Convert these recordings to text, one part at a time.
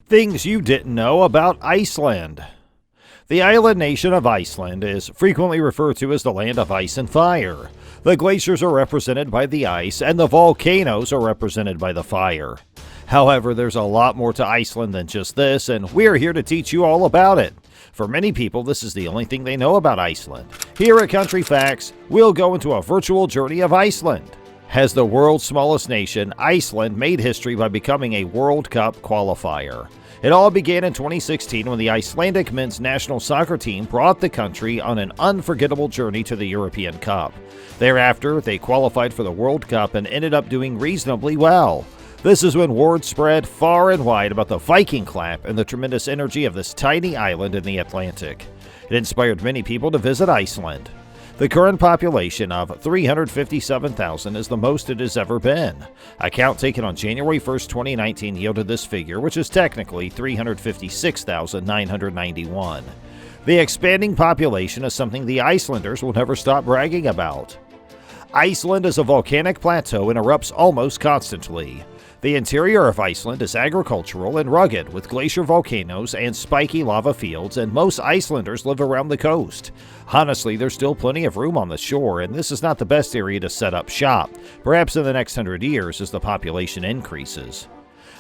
Things you didn't know about Iceland. The island nation of Iceland is frequently referred to as the land of ice and fire. The glaciers are represented by the ice, and the volcanoes are represented by the fire. However, there's a lot more to Iceland than just this, and we're here to teach you all about it. For many people, this is the only thing they know about Iceland. Here at Country Facts, we'll go into a virtual journey of Iceland. As the world's smallest nation, Iceland made history by becoming a World Cup qualifier. It all began in 2016 when the Icelandic men's national soccer team brought the country on an unforgettable journey to the European Cup. Thereafter, they qualified for the World Cup and ended up doing reasonably well. This is when word spread far and wide about the Viking Clap and the tremendous energy of this tiny island in the Atlantic. It inspired many people to visit Iceland. The current population of 357,000 is the most it has ever been. A count taken on January 1st, 2019 yielded this figure, which is technically 356,991. The expanding population is something the Icelanders will never stop bragging about. Iceland is a volcanic plateau and erupts almost constantly. The interior of Iceland is agricultural and rugged, with glacier volcanoes and spiky lava fields, and most Icelanders live around the coast. Honestly, there's still plenty of room on the shore, and this is not the best area to set up shop, perhaps in the next 100 years as the population increases.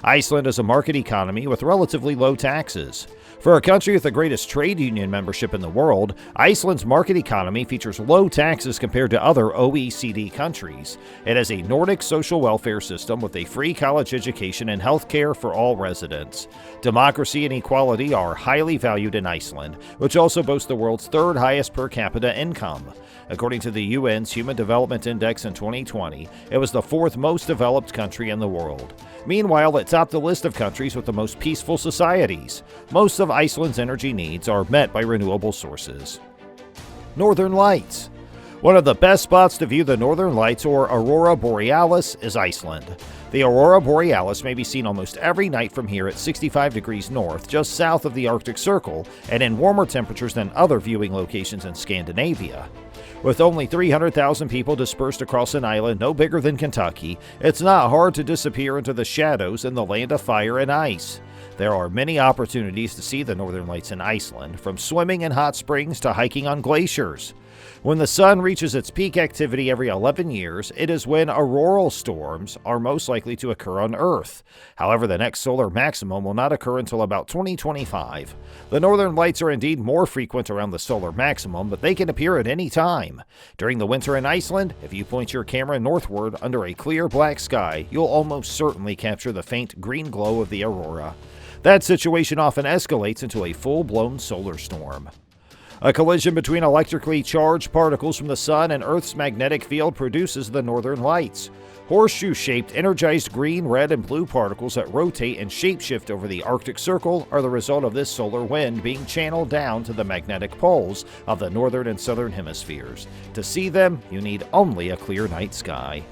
Iceland is a market economy with relatively low taxes. For a country with the greatest trade union membership in the world, Iceland's market economy features low taxes compared to other OECD countries. It has a Nordic social welfare system with a free college education and health care for all residents. Democracy and equality are highly valued in Iceland, which also boasts the world's third highest per capita income. According to the UN's Human Development Index in 2020, it was the fourth most developed country in the world. Meanwhile, it topped the list of countries with the most peaceful societies. Most of Iceland's energy needs are met by renewable sources. Northern Lights. One of the best spots to view the Northern Lights, or Aurora Borealis, is Iceland. The Aurora Borealis may be seen almost every night from here at 65 degrees north, just south of the Arctic Circle, and in warmer temperatures than other viewing locations in Scandinavia. With only 300,000 people dispersed across an island no bigger than Kentucky, it's not hard to disappear into the shadows in the land of fire and ice. There are many opportunities to see the Northern Lights in Iceland, from swimming in hot springs to hiking on glaciers. When the sun reaches its peak activity every 11 years, it is when auroral storms are most likely to occur on Earth. However, the next solar maximum will not occur until about 2025. The Northern Lights are indeed more frequent around the solar maximum, but they can appear at any time. During the winter in Iceland, if you point your camera northward under a clear black sky, you'll almost certainly capture the faint green glow of the aurora. That situation often escalates into a full-blown solar storm. A collision between electrically charged particles from the sun and Earth's magnetic field produces the Northern Lights. Horseshoe-shaped energized green, red, and blue particles that rotate and shapeshift over the Arctic Circle are the result of this solar wind being channeled down to the magnetic poles of the northern and southern hemispheres. To see them, you need only a clear night sky.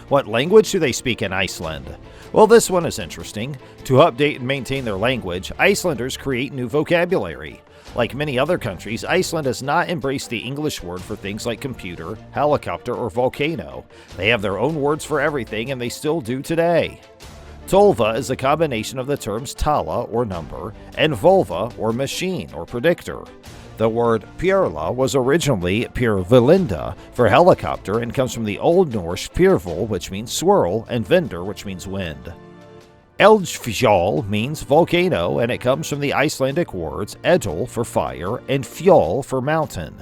What language do they speak in Iceland? Well, this one is interesting. To update and maintain their language, Icelanders create new vocabulary. Like many other countries, Iceland has not embraced the English word for things like computer, helicopter, or volcano. They have their own words for everything, and they still do today. Tolva is a combination of the terms tala, or number, and volva, or machine, or predictor. The word pjörla was originally pjörvilinda for helicopter and comes from the Old Norse pjörvol, which means swirl, and vindr, which means wind. Eldfjall means volcano, and it comes from the Icelandic words edil for fire and fjall for mountain.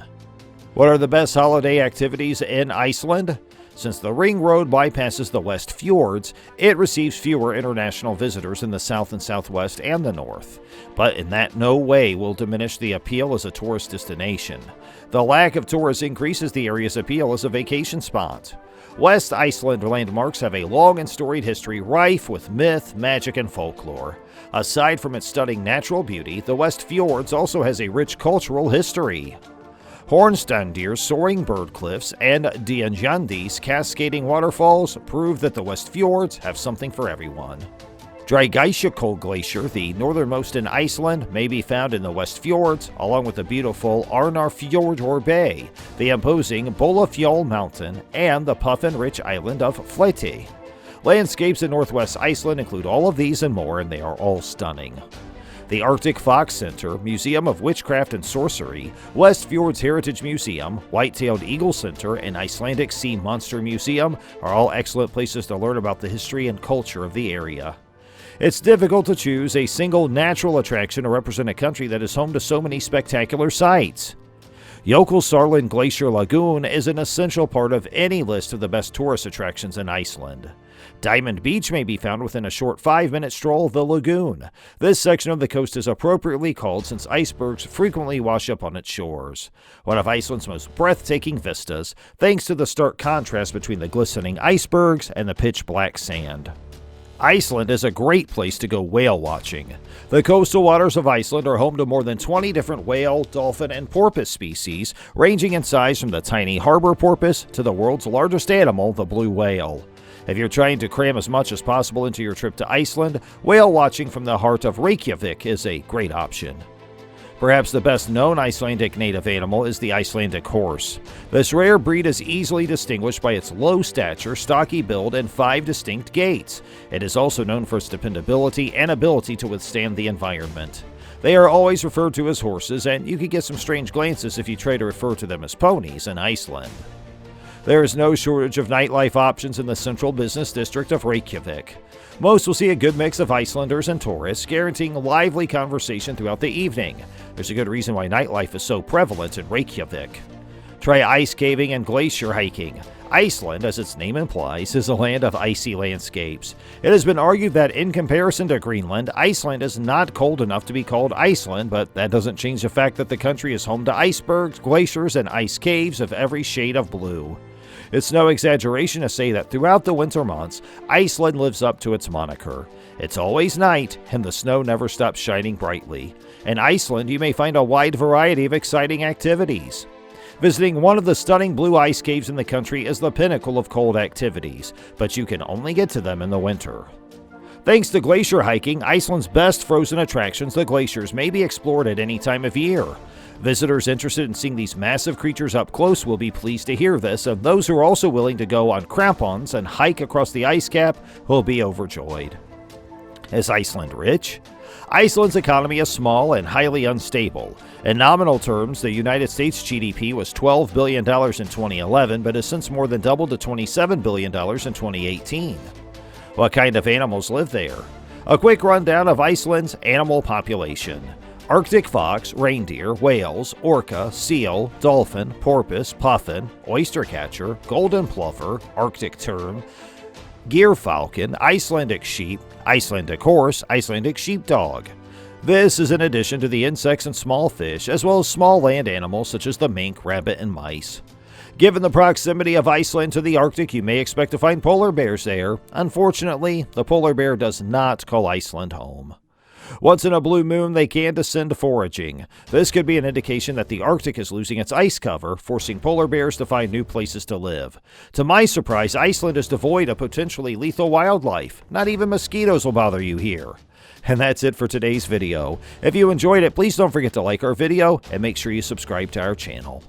What are the best holiday activities in Iceland? Since the ring road bypasses the West Fjords, it receives fewer international visitors in the south and southwest and the north. But in that no way will diminish the appeal as a tourist destination. The lack of tourists increases the area's appeal as a vacation spot. West Iceland landmarks have a long and storied history rife with myth, magic, and folklore. Aside from its stunning natural beauty, the West Fjords also has a rich cultural history. Hornstandir's soaring bird cliffs and Dianjandi's cascading waterfalls prove that the West Fjords have something for everyone. Dreigaisjakol Glacier, the northernmost in Iceland, may be found in the West Fjords, along with the beautiful Arnarfjordur Bay, the imposing Bolafjall Mountain, and the puffin-rich island of Flétti. Landscapes in northwest Iceland include all of these and more, and they are all stunning. The Arctic Fox Center, Museum of Witchcraft and Sorcery, West Fjords Heritage Museum, White-tailed Eagle Center, and Icelandic Sea Monster Museum are all excellent places to learn about the history and culture of the area. It's difficult to choose a single natural attraction to represent a country that is home to so many spectacular sights. Jökulsárlón Glacier Lagoon is an essential part of any list of the best tourist attractions in Iceland. Diamond Beach may be found within a short 5-minute stroll of the lagoon. This section of the coast is appropriately called since icebergs frequently wash up on its shores. One of Iceland's most breathtaking vistas, thanks to the stark contrast between the glistening icebergs and the pitch-black sand. Iceland is a great place to go whale watching. The coastal waters of Iceland are home to more than 20 different whale, dolphin, and porpoise species, ranging in size from the tiny harbor porpoise to the world's largest animal, the blue whale. If you're trying to cram as much as possible into your trip to Iceland, whale watching from the heart of Reykjavik is a great option. Perhaps the best-known Icelandic native animal is the Icelandic horse. This rare breed is easily distinguished by its low stature, stocky build, and 5 distinct gaits. It is also known for its dependability and ability to withstand the environment. They are always referred to as horses, and you could get some strange glances if you try to refer to them as ponies in Iceland. There is no shortage of nightlife options in the central business district of Reykjavik. Most will see a good mix of Icelanders and tourists, guaranteeing lively conversation throughout the evening. There's a good reason why nightlife is so prevalent in Reykjavik. Try ice caving and glacier hiking. Iceland, as its name implies, is a land of icy landscapes. It has been argued that in comparison to Greenland, Iceland is not cold enough to be called Iceland, but that doesn't change the fact that the country is home to icebergs, glaciers, and ice caves of every shade of blue. It's no exaggeration to say that throughout the winter months, Iceland lives up to its moniker. It's always night, and the snow never stops shining brightly. In Iceland, you may find a wide variety of exciting activities. Visiting one of the stunning blue ice caves in the country is the pinnacle of cold activities, but you can only get to them in the winter. Thanks to glacier hiking, Iceland's best frozen attractions, the glaciers, may be explored at any time of year. Visitors interested in seeing these massive creatures up close will be pleased to hear this, and those who are also willing to go on crampons and hike across the ice cap will be overjoyed. Is Iceland rich? Iceland's economy is small and highly unstable. In nominal terms, the United States GDP was $12 billion in 2011, but has since more than doubled to $27 billion in 2018. What kind of animals live there? A quick rundown of Iceland's animal population. Arctic fox, reindeer, whales, orca, seal, dolphin, porpoise, puffin, oystercatcher, golden plover, Arctic tern, gyrfalcon, Icelandic sheep, Icelandic horse, Icelandic sheepdog. This is in addition to the insects and small fish, as well as small land animals such as the mink, rabbit, and mice. Given the proximity of Iceland to the Arctic, you may expect to find polar bears there. Unfortunately, the polar bear does not call Iceland home. Once in a blue moon, they can descend foraging. This could be an indication that the Arctic is losing its ice cover, forcing polar bears to find new places to live. To my surprise, Iceland is devoid of potentially lethal wildlife. Not even mosquitoes will bother you here. And that's it for today's video. If you enjoyed it, please don't forget to like our video and make sure you subscribe to our channel.